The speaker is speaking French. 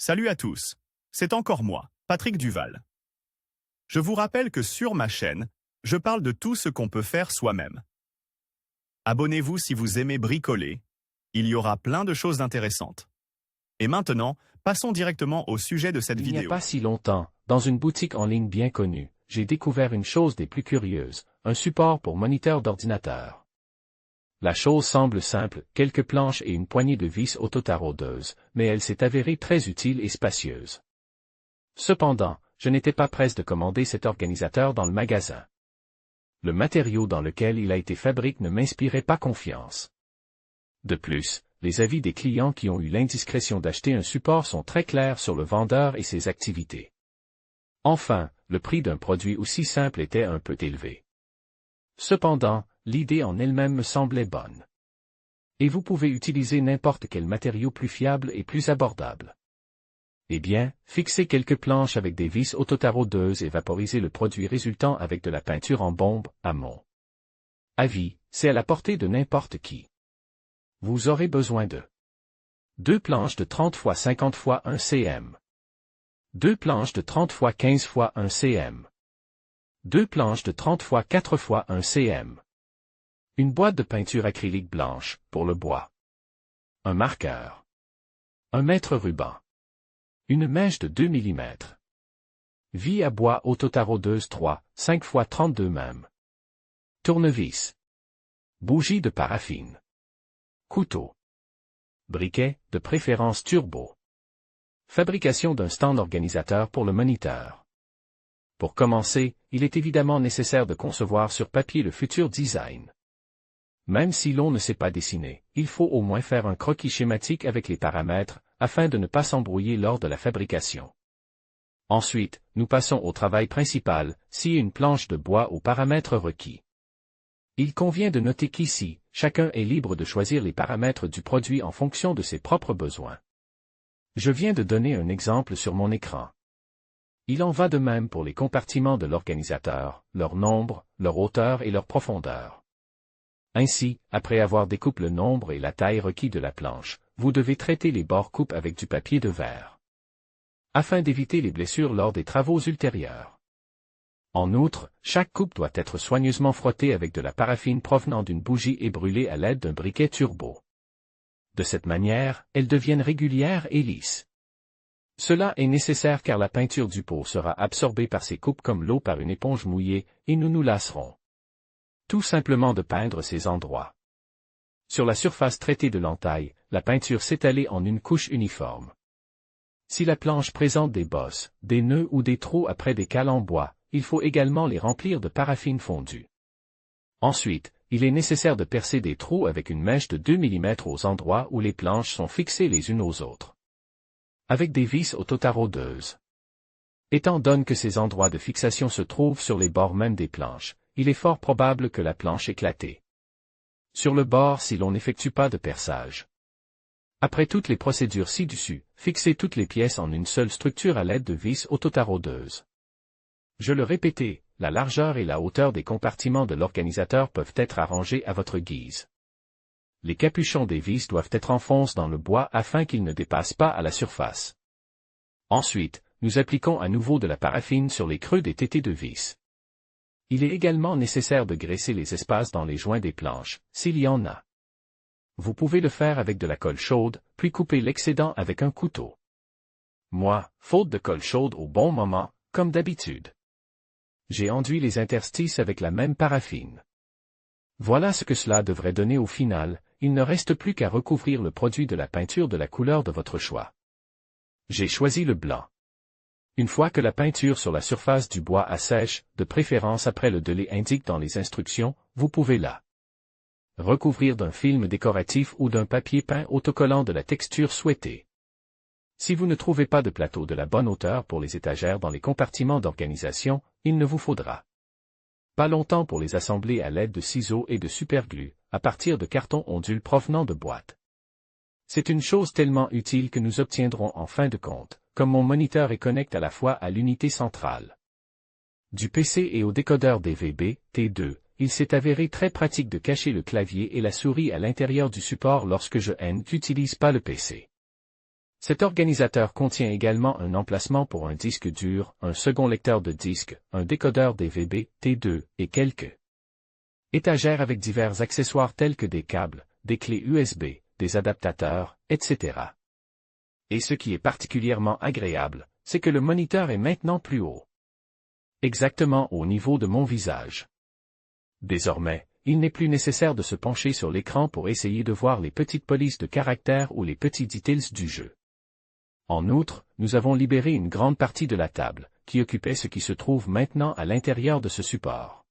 Salut à tous, c'est encore moi, Patrick Duval. Je vous rappelle que sur ma chaîne, je parle de tout ce qu'on peut faire soi-même. Abonnez-vous si vous aimez bricoler, il y aura plein de choses intéressantes. Et maintenant, passons directement au sujet de cette vidéo. Il n'y a pas si longtemps, dans une boutique en ligne bien connue, j'ai découvert une chose des plus curieuses, un support pour moniteur d'ordinateur. La chose semble simple, quelques planches et une poignée de vis autotaraudeuses, mais elle s'est avérée très utile et spacieuse. Cependant, je n'étais pas presse de commander cet organisateur dans le magasin. Le matériau dans lequel il a été fabriqué ne m'inspirait pas confiance. De plus, les avis des clients qui ont eu l'indiscrétion d'acheter un support sont très clairs sur le vendeur et ses activités. Enfin, le prix d'un produit aussi simple était un peu élevé. Cependant, l'idée en elle-même me semblait bonne. Et vous pouvez utiliser n'importe quel matériau plus fiable et plus abordable. Eh bien, fixez quelques planches avec des vis autotaraudeuses et vaporisez le produit résultant avec de la peinture en bombe, à mon avis, c'est à la portée de n'importe qui. Vous aurez besoin de 2 planches de 30 x 50 x 1 cm, 2 planches de 30 x 15 x 1 cm, 2 planches de 30 x 4 x 1 cm, une boîte de peinture acrylique blanche, pour le bois, un marqueur, un mètre ruban, une mèche de 2 mm, vie à bois autotaraudeuse 3, 5 x 32 mm, tournevis, bougie de paraffine, couteau, briquet, de préférence turbo, fabrication d'un stand organisateur pour le moniteur. Pour commencer, il est évidemment nécessaire de concevoir sur papier le futur design. Même si l'on ne sait pas dessiner, il faut au moins faire un croquis schématique avec les paramètres, afin de ne pas s'embrouiller lors de la fabrication. Ensuite, nous passons au travail principal, scier une planche de bois aux paramètres requis. Il convient de noter qu'ici, chacun est libre de choisir les paramètres du produit en fonction de ses propres besoins. Je viens de donner un exemple sur mon écran. Il en va de même pour les compartiments de l'organisateur, leur nombre, leur hauteur et leur profondeur. Ainsi, après avoir découpé le nombre et la taille requis de la planche, vous devez traiter les bords coupes avec du papier de verre, afin d'éviter les blessures lors des travaux ultérieurs. En outre, chaque coupe doit être soigneusement frottée avec de la paraffine provenant d'une bougie et brûlée à l'aide d'un briquet turbo. De cette manière, elles deviennent régulières et lisses. Cela est nécessaire car la peinture du pot sera absorbée par ces coupes comme l'eau par une éponge mouillée, et nous nous lasserons tout simplement de peindre ces endroits. Sur la surface traitée de l'entaille, la peinture s'étalait en une couche uniforme. Si la planche présente des bosses, des nœuds ou des trous après des cales en bois, il faut également les remplir de paraffine fondue. Ensuite, il est nécessaire de percer des trous avec une mèche de 2 mm aux endroits où les planches sont fixées les unes aux autres, avec des vis autotaraudeuses. Étant donné que ces endroits de fixation se trouvent sur les bords même des planches, il est fort probable que la planche éclate sur le bord si l'on n'effectue pas de perçage. Après toutes les procédures ci-dessus, fixez toutes les pièces en une seule structure à l'aide de vis autotaraudeuses. Je le répétais, la largeur et la hauteur des compartiments de l'organisateur peuvent être arrangés à votre guise. Les capuchons des vis doivent être enfoncés dans le bois afin qu'ils ne dépassent pas à la surface. Ensuite, nous appliquons à nouveau de la paraffine sur les creux des tétés de vis. Il est également nécessaire de graisser les espaces dans les joints des planches, s'il y en a. Vous pouvez le faire avec de la colle chaude, puis couper l'excédent avec un couteau. Moi, faute de colle chaude au bon moment, comme d'habitude, j'ai enduit les interstices avec la même paraffine. Voilà ce que cela devrait donner au final, il ne reste plus qu'à recouvrir le produit de la peinture de la couleur de votre choix. J'ai choisi le blanc. Une fois que la peinture sur la surface du bois assèche, de préférence après le délai indiqué dans les instructions, vous pouvez la recouvrir d'un film décoratif ou d'un papier peint autocollant de la texture souhaitée. Si vous ne trouvez pas de plateau de la bonne hauteur pour les étagères dans les compartiments d'organisation, il ne vous faudra pas longtemps pour les assembler à l'aide de ciseaux et de superglue, à partir de cartons ondules provenant de boîtes. C'est une chose tellement utile que nous obtiendrons en fin de compte, comme mon moniteur est connecté à la fois à l'unité centrale du PC et au décodeur DVB, T2, il s'est avéré très pratique de cacher le clavier et la souris à l'intérieur du support lorsque je n'utilise pas le PC. Cet organisateur contient également un emplacement pour un disque dur, un second lecteur de disque, un décodeur DVD, T2, et quelques étagères avec divers accessoires tels que des câbles, des clés USB, des adaptateurs, etc. Et ce qui est particulièrement agréable, c'est que le moniteur est maintenant plus haut. Exactement au niveau de mon visage. Désormais, il n'est plus nécessaire de se pencher sur l'écran pour essayer de voir les petites polices de caractères ou les petits details du jeu. En outre, nous avons libéré une grande partie de la table, qui occupait ce qui se trouve maintenant à l'intérieur de ce support.